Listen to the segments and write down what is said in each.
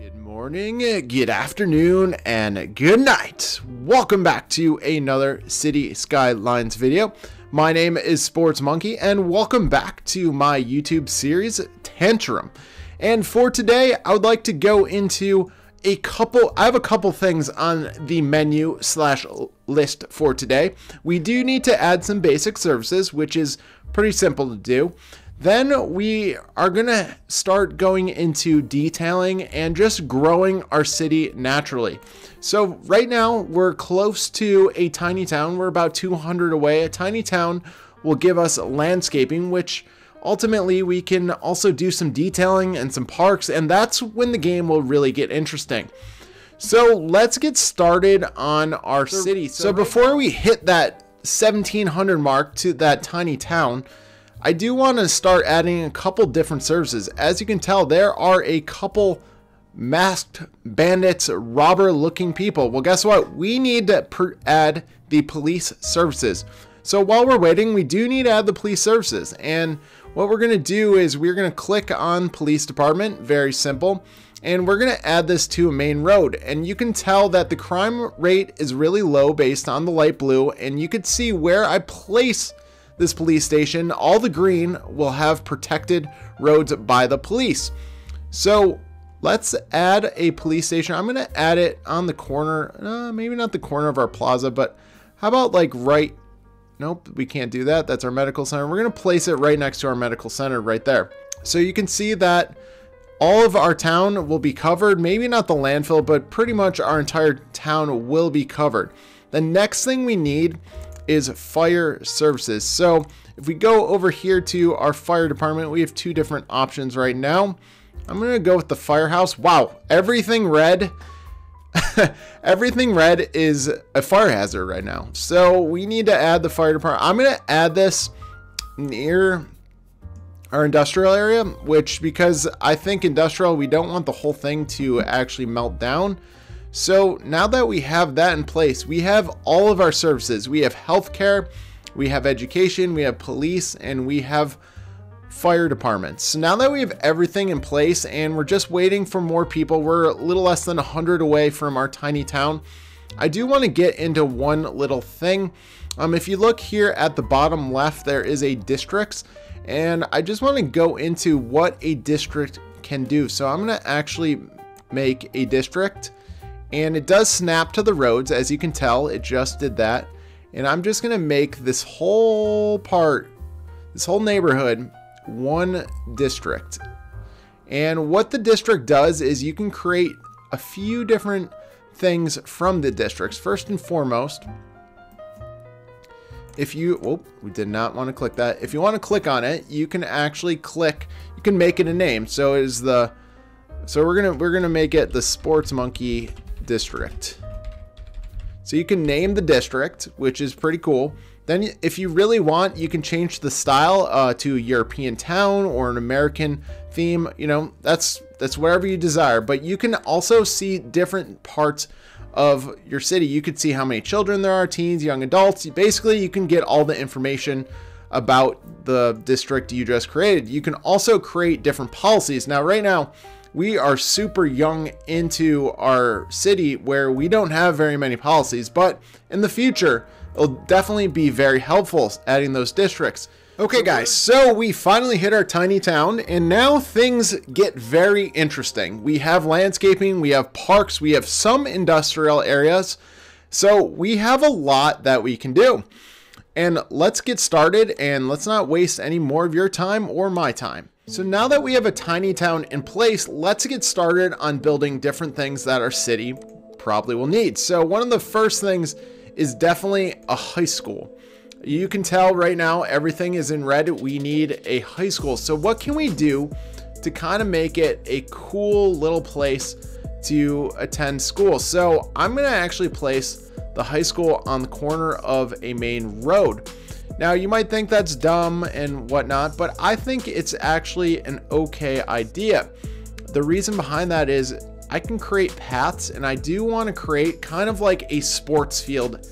Good morning, good afternoon, and good night. Welcome back to another City Skylines video. My name is Sports Monkey, and welcome back to my YouTube series, Tantrum. And for today, I would like to go into I have a couple things on the menu slash list for today. We do need to add some basic services, which is pretty simple to do. Then we are gonna start going into detailing and just growing our city naturally. So right now we're close to a tiny town. We're about 200 away. A tiny town will give us landscaping, which ultimately we can also do some detailing and some parks, and that's when the game will really get interesting. So let's get started on our city. So before we hit that 1700 mark to that tiny town, I do want to start adding a couple different services. As you can tell, there are a couple masked bandits, robber looking people. Well, guess what? We need to add the police services. So while we're waiting, we do need to add the police services. And what we're going to do is we're going to click on police department. Very simple. And we're going to add this to a main road. And you can tell that the crime rate is really low based on the light blue. And you can see where I place this police station. All the green will have protected roads by the police. So let's add a police station. I'm going to add it on the corner, maybe not the corner of our plaza, but how about like right? Nope, we can't do that. That's our medical center. We're going to place it right next to our medical center right there. So you can see that all of our town will be covered. Maybe not the landfill, but pretty much our entire town will be covered. The next thing we need is fire services. So if we go over here to our fire department, we have two different options right now. I'm going to go with the firehouse. Wow, everything red. Everything red is a fire hazard right now. So we need to add the fire department. I'm going to add this near our industrial area, which because I think industrial, we don't want the whole thing to actually melt down. So now that we have that in place, we have all of our services. We have healthcare, we have education, we have police, and we have fire departments. So now that we have everything in place and we're just waiting for more people, we're a little less than 100 away from our tiny town. I do want to get into one little thing. If you look here at the bottom left, there is a districts, and I just want to go into what a district can do. So I'm going to actually make a district. And it does snap to the roads, as you can tell, it just did that. And I'm just gonna make this whole part, this whole neighborhood, one district. And what the district does is you can create a few different things from the districts. First and foremost, if you, oh, we did not want to click that. If you want to click on it, you can actually click, you can make it a name. So is the, so we're gonna make it the Sports Monkey district. So you can name the district, which is pretty cool. Then if you really want, you can change the style to a European town or an American theme. You know, that's whatever you desire. But you can also see different parts of your city. You could see how many children there are, teens, young adults. Basically, you can get all the information about the district you just created. You can also create different policies. Now, right now, we are super young into our city where we don't have very many policies, but in the future, it'll definitely be very helpful adding those districts. Okay guys, so we finally hit our tiny town and now things get very interesting. We have landscaping, we have parks, we have some industrial areas. So we have a lot that we can do. And let's get started and let's not waste any more of your time or my time. So now that we have a tiny town in place, let's get started on building different things that our city probably will need. So one of the first things is definitely a high school. You can tell right now everything is in red. We need a high school. So what can we do to kind of make it a cool little place to attend school? So I'm going to actually place the high school on the corner of a main road. Now you might think that's dumb and whatnot, but I think it's actually an okay idea. The reason behind that is I can create paths, and I do want to create kind of like a sports field.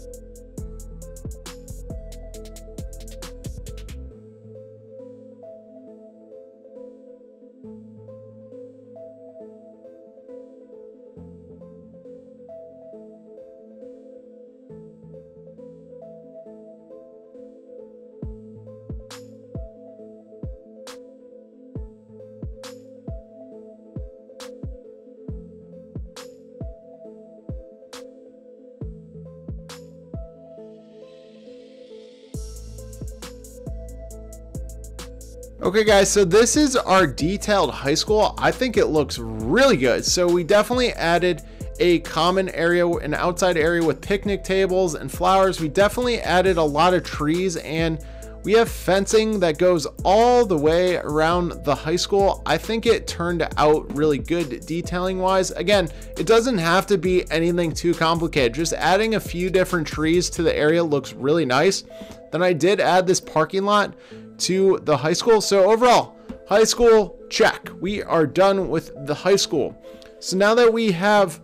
Okay guys, so this is our detailed high school. I think it looks really good. So we definitely added a common area, an outside area with picnic tables and flowers. We definitely added a lot of trees, and we have fencing that goes all the way around the high school. I think it turned out really good detailing wise. Again, it doesn't have to be anything too complicated. Just adding a few different trees to the area looks really nice. Then I did add this parking lot to the high school. So overall, high school check. We are done with the high school. So now that we have,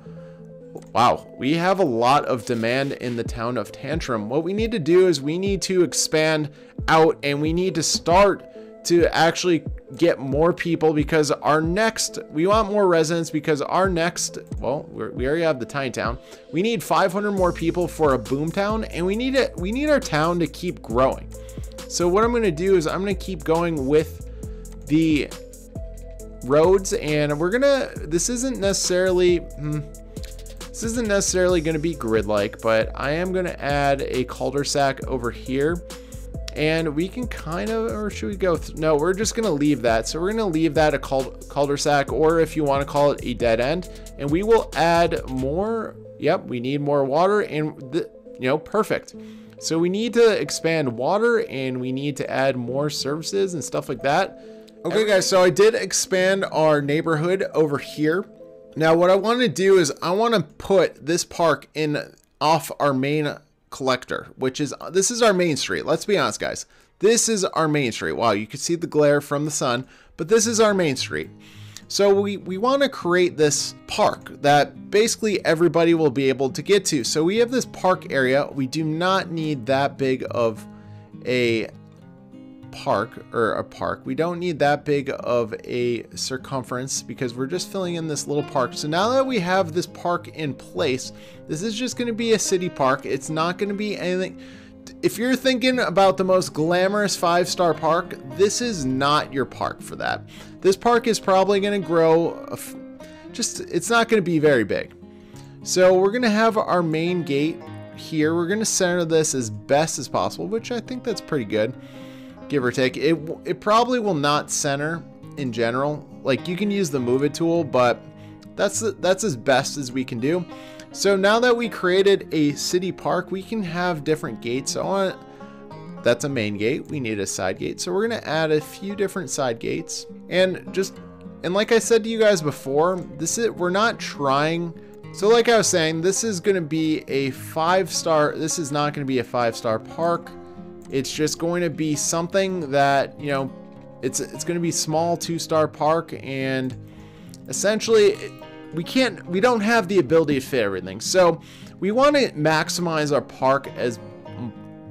wow, we have a lot of demand in the town of Tantrum. What we need to do is we need to expand out, and we need to start to actually get more people, because our next, we want more residents, because our next, well, we already have the tiny town. We need 500 more people for a boom town, and we need our town to keep growing. So what I'm going to do is I'm going to keep going with the roads, and we're gonna, this isn't necessarily going to be grid-like, but I am going to add a cul-de-sac over here, and we can kind of, or should we go, no, we're just going to leave that. So we're going to leave that a cul-de-sac, or if you want to call it a dead end, and we will add more. Yep, we need more water, and perfect. So we need to expand water, and we need to add more services and stuff like that. Okay guys, so I did expand our neighborhood over here. Now what I want to do is I want to put this park in off our main collector, which is, this is our main street. Let's be honest guys, this is our main street. Wow, you can see the glare from the sun, but this is our main street. So we want to create this park that basically everybody will be able to get to. So we have this park area. We do not need that big of a park, we don't need that big of a circumference, because we're just filling in this little park. So now that we have this park in place, this is just going to be a city park. It's not going to be anything. If you're thinking about the most glamorous 5-star park, this is not your park for that. This park is probably going to grow, it's not going to be very big. So we're going to have our main gate here. We're going to center this as best as possible, which I think that's pretty good, give or take. It probably will not center in general. Like, you can use the move it tool, but that's as best as we can do. So now that we created a city park, we can have different gates. So that's a main gate. We need a side gate. So we're going to add a few different side gates. And like I said to you guys before, we're not trying. So like I was saying, this is going to be a 5-star. This is not going to be a 5-star park. It's just going to be something that, it's going to be small 2-star park, and essentially we don't have the ability to fit everything. So we want to maximize our park as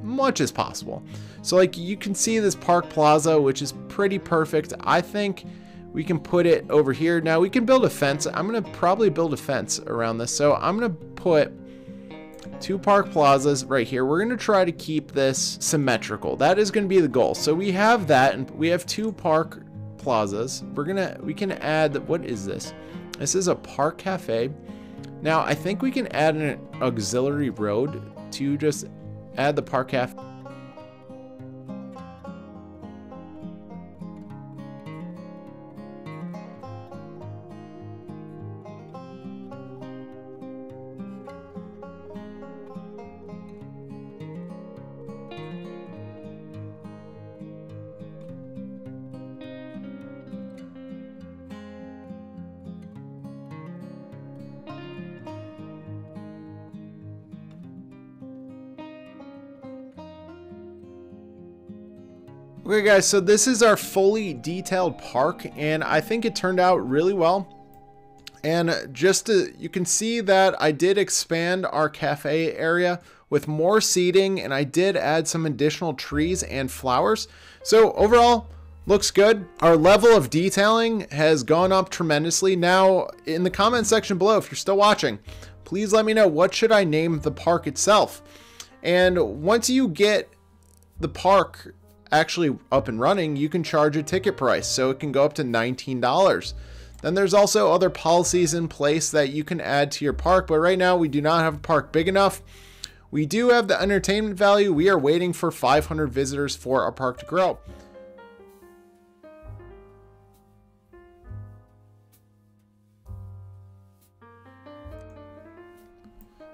much as possible. So like you can see this park plaza, which is pretty perfect. I think we can put it over here. Now we can build a fence. I'm going to probably build a fence around this. So I'm going to put 2 park plazas right here. We're going to try to keep this symmetrical. That is going to be the goal. So we have that, and we have 2 park plazas. We can add, what is this? This is a park cafe. Now I think we can add an auxiliary road to just add the park cafe. Okay guys, so this is our fully detailed park, and I think it turned out really well. And you can see that I did expand our cafe area with more seating, and I did add some additional trees and flowers. So overall, looks good. Our level of detailing has gone up tremendously. Now, in the comment section below, if you're still watching, please let me know, what should I name the park itself? And once you get the park actually up and running, you can charge a ticket price, so it can go up to $19. Then there's also other policies in place that you can add to your park, but right now we do not have a park big enough. We do have the entertainment value. We are waiting for 500 visitors for our park to grow.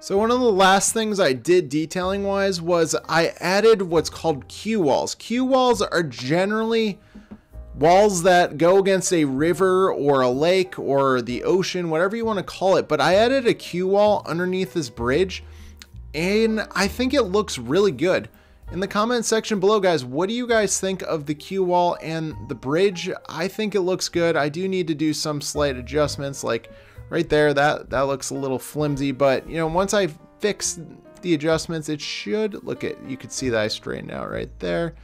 So one of the last things I did detailing wise was I added what's called Q walls. Q walls are generally walls that go against a river or a lake or the ocean, whatever you want to call it. But I added a Q wall underneath this bridge and I think it looks really good. In the comment section below, guys, what do you guys think of the Q wall and the bridge? I think it looks good. I do need to do some slight adjustments, like right there, that looks a little flimsy, but you know, once I fix the adjustments, it should look at, you could see that I straightened out right there.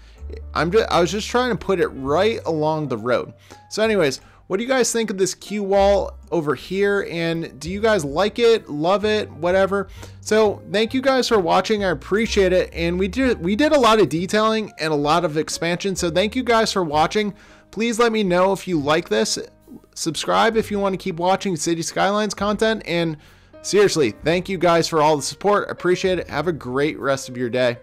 I was just trying to put it right along the road. So anyways, what do you guys think of this Q wall over here? And do you guys like it, love it, whatever? So thank you guys for watching. I appreciate it. And we did a lot of detailing and a lot of expansion. So thank you guys for watching. Please let me know if you like this. Subscribe if you want to keep watching City Skylines content. And seriously, thank you guys for all the support. I appreciate it. Have a great rest of your day.